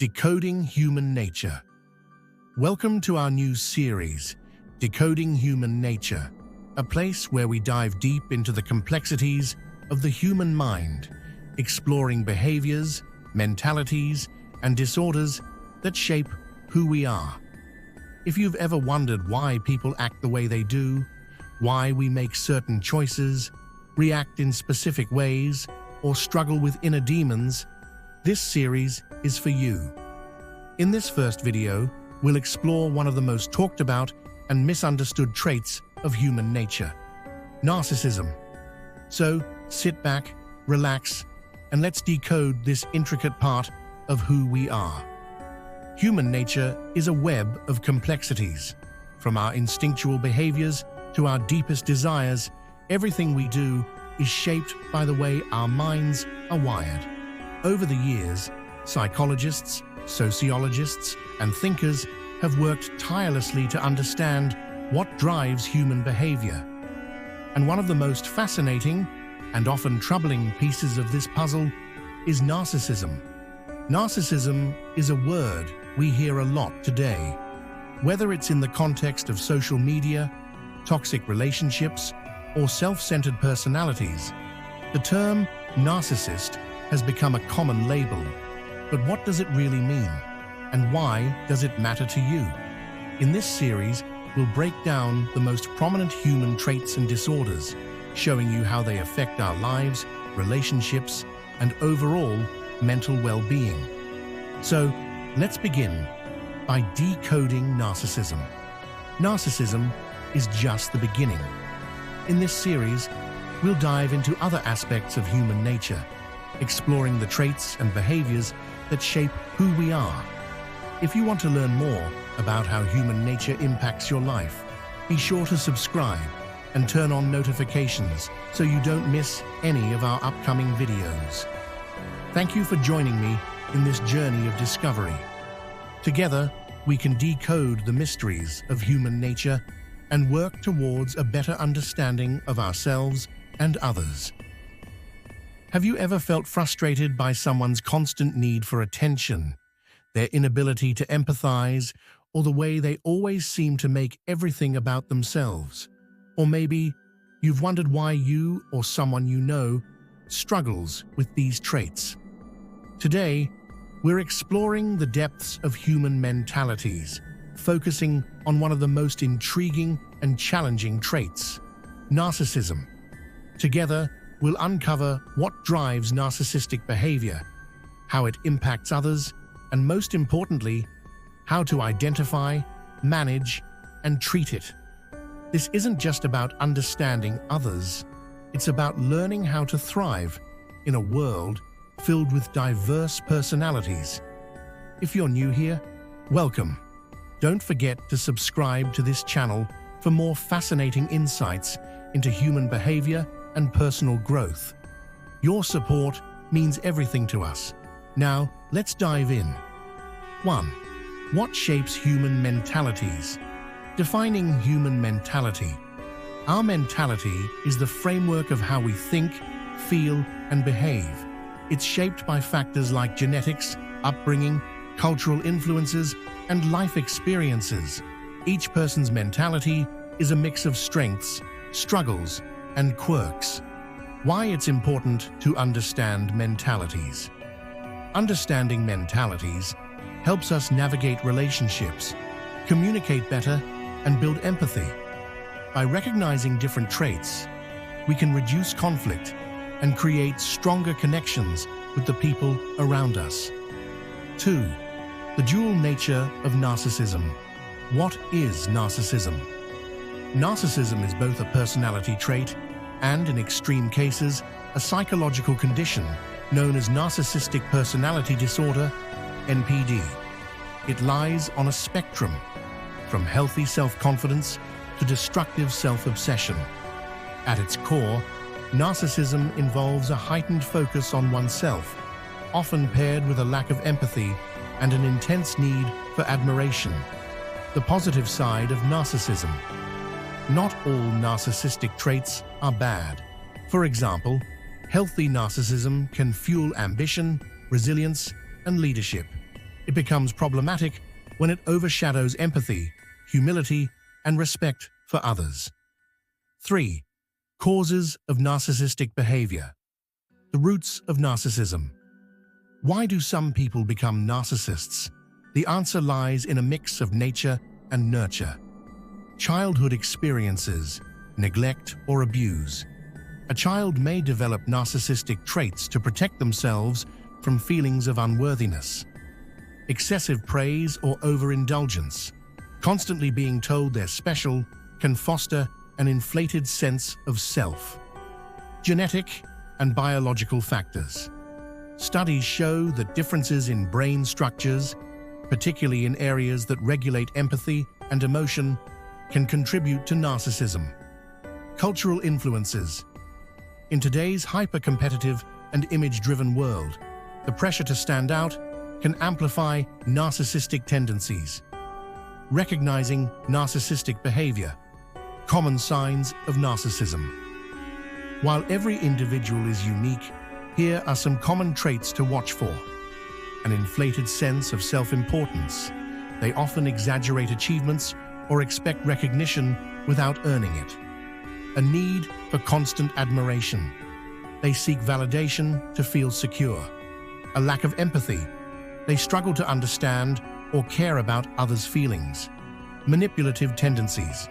Decoding Human Nature. Welcome to our new series, Decoding Human Nature, a place where we dive deep into the complexities of the human mind, exploring behaviors, mentalities, and disorders that shape who we are. If you've ever wondered why people act the way they do, why we make certain choices, react in specific ways, or struggle with inner demons, this series is for you. In this first video, we'll explore one of the most talked about and misunderstood traits of human nature, narcissism. So, sit back, relax, and let's decode this intricate part of who we are. Human nature is a web of complexities. From our instinctual behaviors to our deepest desires, everything we do is shaped by the way our minds are wired. Over the years, psychologists, sociologists, and thinkers have worked tirelessly to understand what drives human behavior. And one of the most fascinating and often troubling pieces of this puzzle is narcissism. Narcissism is a word we hear a lot today. Whether it's in the context of social media, toxic relationships, or self-centered personalities, the term narcissist has become a common label. But what does it really mean? And why does it matter to you? In this series, we'll break down the most prominent human traits and disorders, showing you how they affect our lives, relationships, and overall mental well-being. So, let's begin by decoding narcissism. Narcissism is just the beginning. In this series, we'll dive into other aspects of human nature, exploring the traits and behaviors that shape who we are. If you want to learn more about how human nature impacts your life, be sure to subscribe and turn on notifications so you don't miss any of our upcoming videos. Thank you for joining me in this journey of discovery. Together, we can decode the mysteries of human nature and work towards a better understanding of ourselves and others. Have you ever felt frustrated by someone's constant need for attention, their inability to empathize, or the way they always seem to make everything about themselves? Or maybe you've wondered why you or someone you know struggles with these traits. Today, we're exploring the depths of human mentalities, focusing on one of the most intriguing and challenging traits, narcissism. Together, we'll uncover what drives narcissistic behavior, how it impacts others, and most importantly, how to identify, manage, and treat it. This isn't just about understanding others, it's about learning how to thrive in a world filled with diverse personalities. If you're new here, welcome. Don't forget to subscribe to this channel for more fascinating insights into human behavior and personal growth. Your support means everything to us. Now, let's dive in. 1. What shapes human mentalities? Defining human mentality. Our mentality is the framework of how we think, feel, and behave. It's shaped by factors like genetics, upbringing, cultural influences, and life experiences. Each person's mentality is a mix of strengths, struggles, and quirks. Why it's important to understand mentalities. Understanding mentalities helps us navigate relationships, communicate better, and build empathy. By recognizing different traits, we can reduce conflict and create stronger connections with the people around us. 2. The dual nature of narcissism. What is narcissism? Narcissism is both a personality trait and, in extreme cases, a psychological condition known as narcissistic personality disorder, NPD. It lies on a spectrum, from healthy self-confidence to destructive self-obsession. At its core, narcissism involves a heightened focus on oneself, often paired with a lack of empathy and an intense need for admiration. The positive side of narcissism. Not all narcissistic traits are bad. For example, healthy narcissism can fuel ambition, resilience, and leadership. It becomes problematic when it overshadows empathy, humility, and respect for others. 3. Causes of narcissistic behavior. The roots of narcissism. Why do some people become narcissists? The answer lies in a mix of nature and nurture. Childhood experiences, neglect or abuse. A child may develop narcissistic traits to protect themselves from feelings of unworthiness. Excessive praise or overindulgence. Constantly being told they're special can foster an inflated sense of self. Genetic and biological factors. Studies show that differences in brain structures, particularly in areas that regulate empathy and emotion, can contribute to narcissism. Cultural influences. In today's hyper-competitive and image-driven world, the pressure to stand out can amplify narcissistic tendencies. Recognizing narcissistic behavior. Common signs of narcissism. While every individual is unique, here are some common traits to watch for. An inflated sense of self-importance. They often exaggerate achievements or expect recognition without earning it. A need for constant admiration. They seek validation to feel secure. A lack of empathy. They struggle to understand or care about others' feelings. Manipulative tendencies.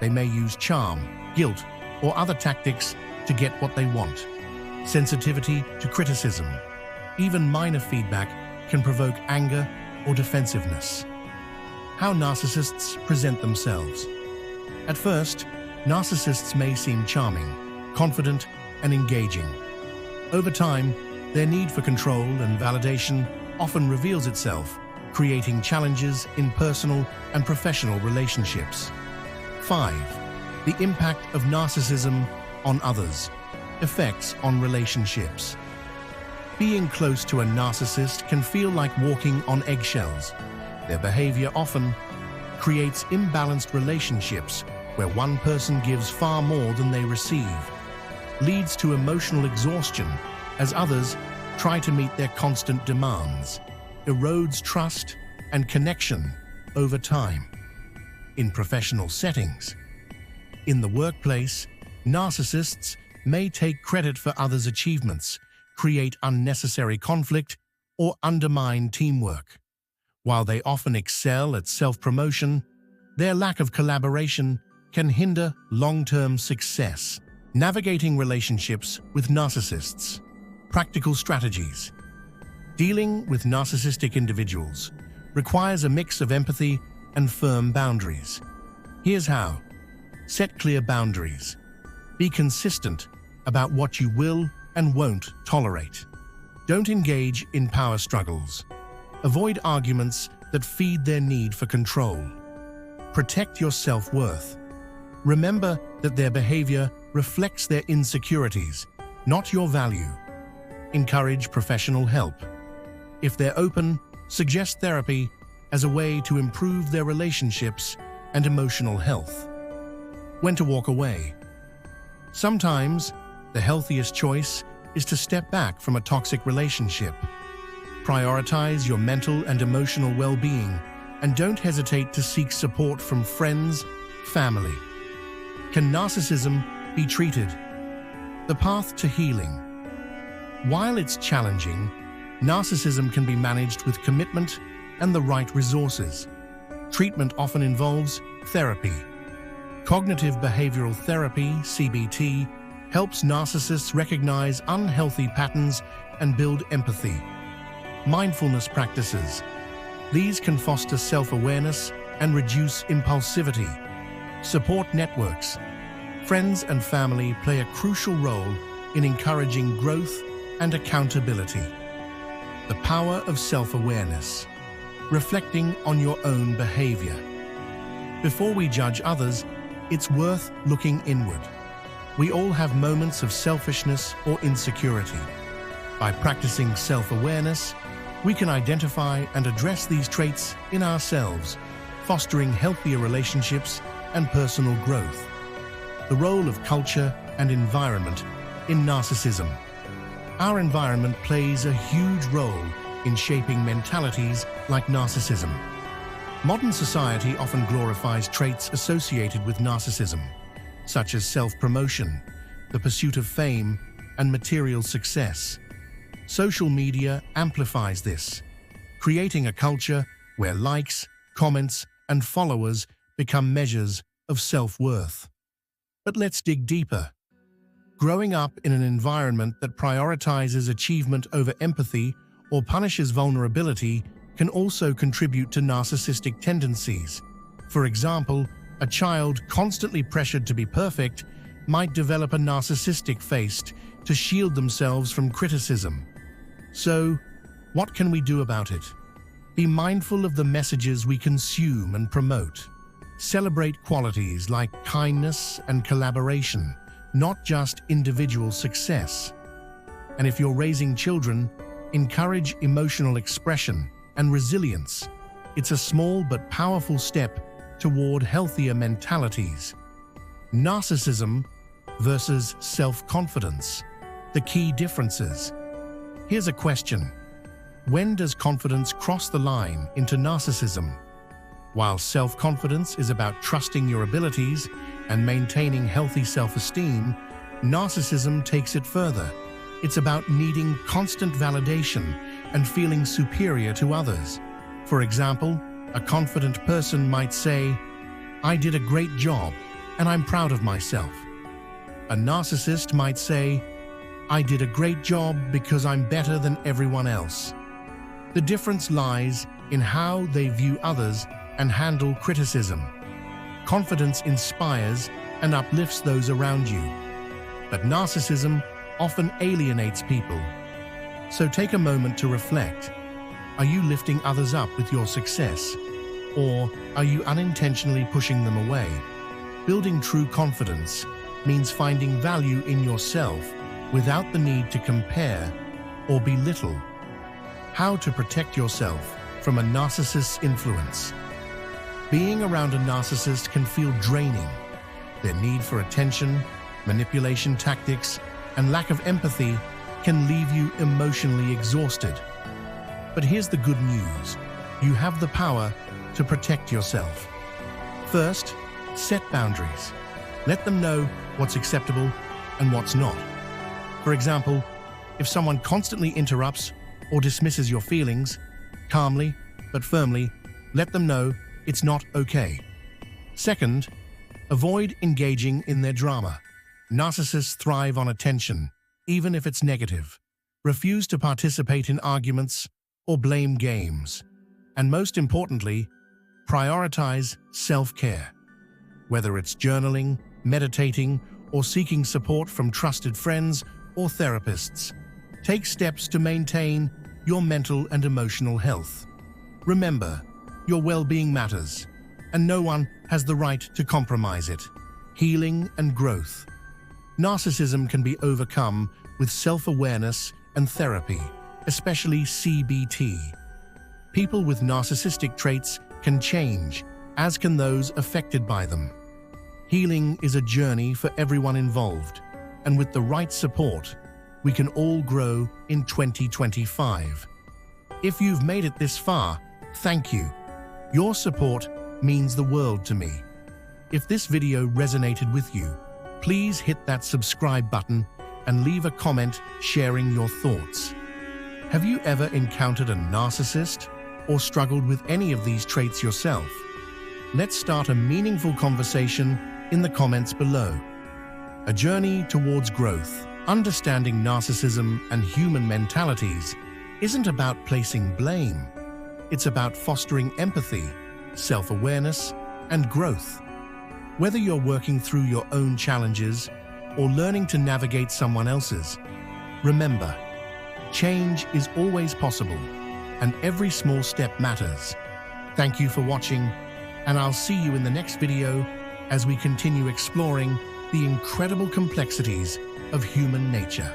They may use charm, guilt, or other tactics to get what they want. Sensitivity to criticism. Even minor feedback can provoke anger or defensiveness. How narcissists present themselves. At first, narcissists may seem charming, confident, and engaging. Over time, their need for control and validation often reveals itself, creating challenges in personal and professional relationships. 5. The impact of narcissism on others. Effects on relationships. Being close to a narcissist can feel like walking on eggshells. Their behavior often creates imbalanced relationships where one person gives far more than they receive, leads to emotional exhaustion as others try to meet their constant demands, erodes trust and connection over time. In professional settings. In the workplace, narcissists may take credit for others' achievements, create unnecessary conflict, or undermine teamwork. While they often excel at self-promotion, their lack of collaboration can hinder long-term success. Navigating relationships with narcissists. Practical strategies. Dealing with narcissistic individuals requires a mix of empathy and firm boundaries. Here's how. Set clear boundaries. Be consistent about what you will and won't tolerate. Don't engage in power struggles. Avoid arguments that feed their need for control. Protect your self-worth. Remember that their behavior reflects their insecurities, not your value. Encourage professional help. If they're open, suggest therapy as a way to improve their relationships and emotional health. When to walk away. Sometimes, the healthiest choice is to step back from a toxic relationship. Prioritize your mental and emotional well-being, and don't hesitate to seek support from friends, family. Can narcissism be treated? The path to healing. While it's challenging, narcissism can be managed with commitment and the right resources. Treatment often involves therapy. Cognitive behavioral therapy, CBT, helps narcissists recognize unhealthy patterns and build empathy. Mindfulness practices. These can foster self-awareness and reduce impulsivity. Support networks. Friends and family play a crucial role in encouraging growth and accountability. The power of self-awareness. Reflecting on your own behavior. Before we judge others, it's worth looking inward. We all have moments of selfishness or insecurity. By practicing self-awareness, we can identify and address these traits in ourselves, fostering healthier relationships and personal growth. The role of culture and environment in narcissism. Our environment plays a huge role in shaping mentalities like narcissism. Modern society often glorifies traits associated with narcissism, such as self-promotion, the pursuit of fame, and material success. Social media amplifies this, creating a culture where likes, comments, and followers become measures of self-worth. But let's dig deeper. Growing up in an environment that prioritizes achievement over empathy or punishes vulnerability can also contribute to narcissistic tendencies. For example, a child constantly pressured to be perfect might develop a narcissistic face to shield themselves from criticism. So, what can we do about it? Be mindful of the messages we consume and promote. Celebrate qualities like kindness and collaboration, not just individual success. And if you're raising children, encourage emotional expression and resilience. It's a small but powerful step toward healthier mentalities. Narcissism versus self-confidence. The key differences. Here's a question. When does confidence cross the line into narcissism? While self-confidence is about trusting your abilities and maintaining healthy self-esteem, narcissism takes it further. It's about needing constant validation and feeling superior to others. For example, a confident person might say, "I did a great job and I'm proud of myself." A narcissist might say, "I did a great job because I'm better than everyone else." The difference lies in how they view others and handle criticism. Confidence inspires and uplifts those around you, but narcissism often alienates people. So take a moment to reflect. Are you lifting others up with your success, or are you unintentionally pushing them away? Building true confidence means finding value in yourself without the need to compare or belittle. How to protect yourself from a narcissist's influence. Being around a narcissist can feel draining. Their need for attention, manipulation tactics, and lack of empathy can leave you emotionally exhausted. But here's the good news. You have the power to protect yourself. First, set boundaries. Let them know what's acceptable and what's not. For example, if someone constantly interrupts or dismisses your feelings, calmly but firmly, let them know it's not okay. Second, avoid engaging in their drama. Narcissists thrive on attention, even if it's negative. Refuse to participate in arguments or blame games. And most importantly, prioritize self-care. Whether it's journaling, meditating, or seeking support from trusted friends or therapists, take steps to maintain your mental and emotional health. Remember, your well-being matters, and no one has the right to compromise it. Healing and growth. Narcissism can be overcome with self-awareness and therapy, especially CBT. People with narcissistic traits can change, as can those affected by them. Healing is a journey for everyone involved, and with the right support, we can all grow in 2025. If you've made it this far, thank you. Your support means the world to me. If this video resonated with you, please hit that subscribe button and leave a comment sharing your thoughts. Have you ever encountered a narcissist or struggled with any of these traits yourself? Let's start a meaningful conversation in the comments below. A journey towards growth. Understanding narcissism and human mentalities isn't about placing blame. It's about fostering empathy, self-awareness, and growth. Whether you're working through your own challenges or learning to navigate someone else's, remember, change is always possible, and every small step matters. Thank you for watching, and I'll see you in the next video as we continue exploring the incredible complexities of human nature.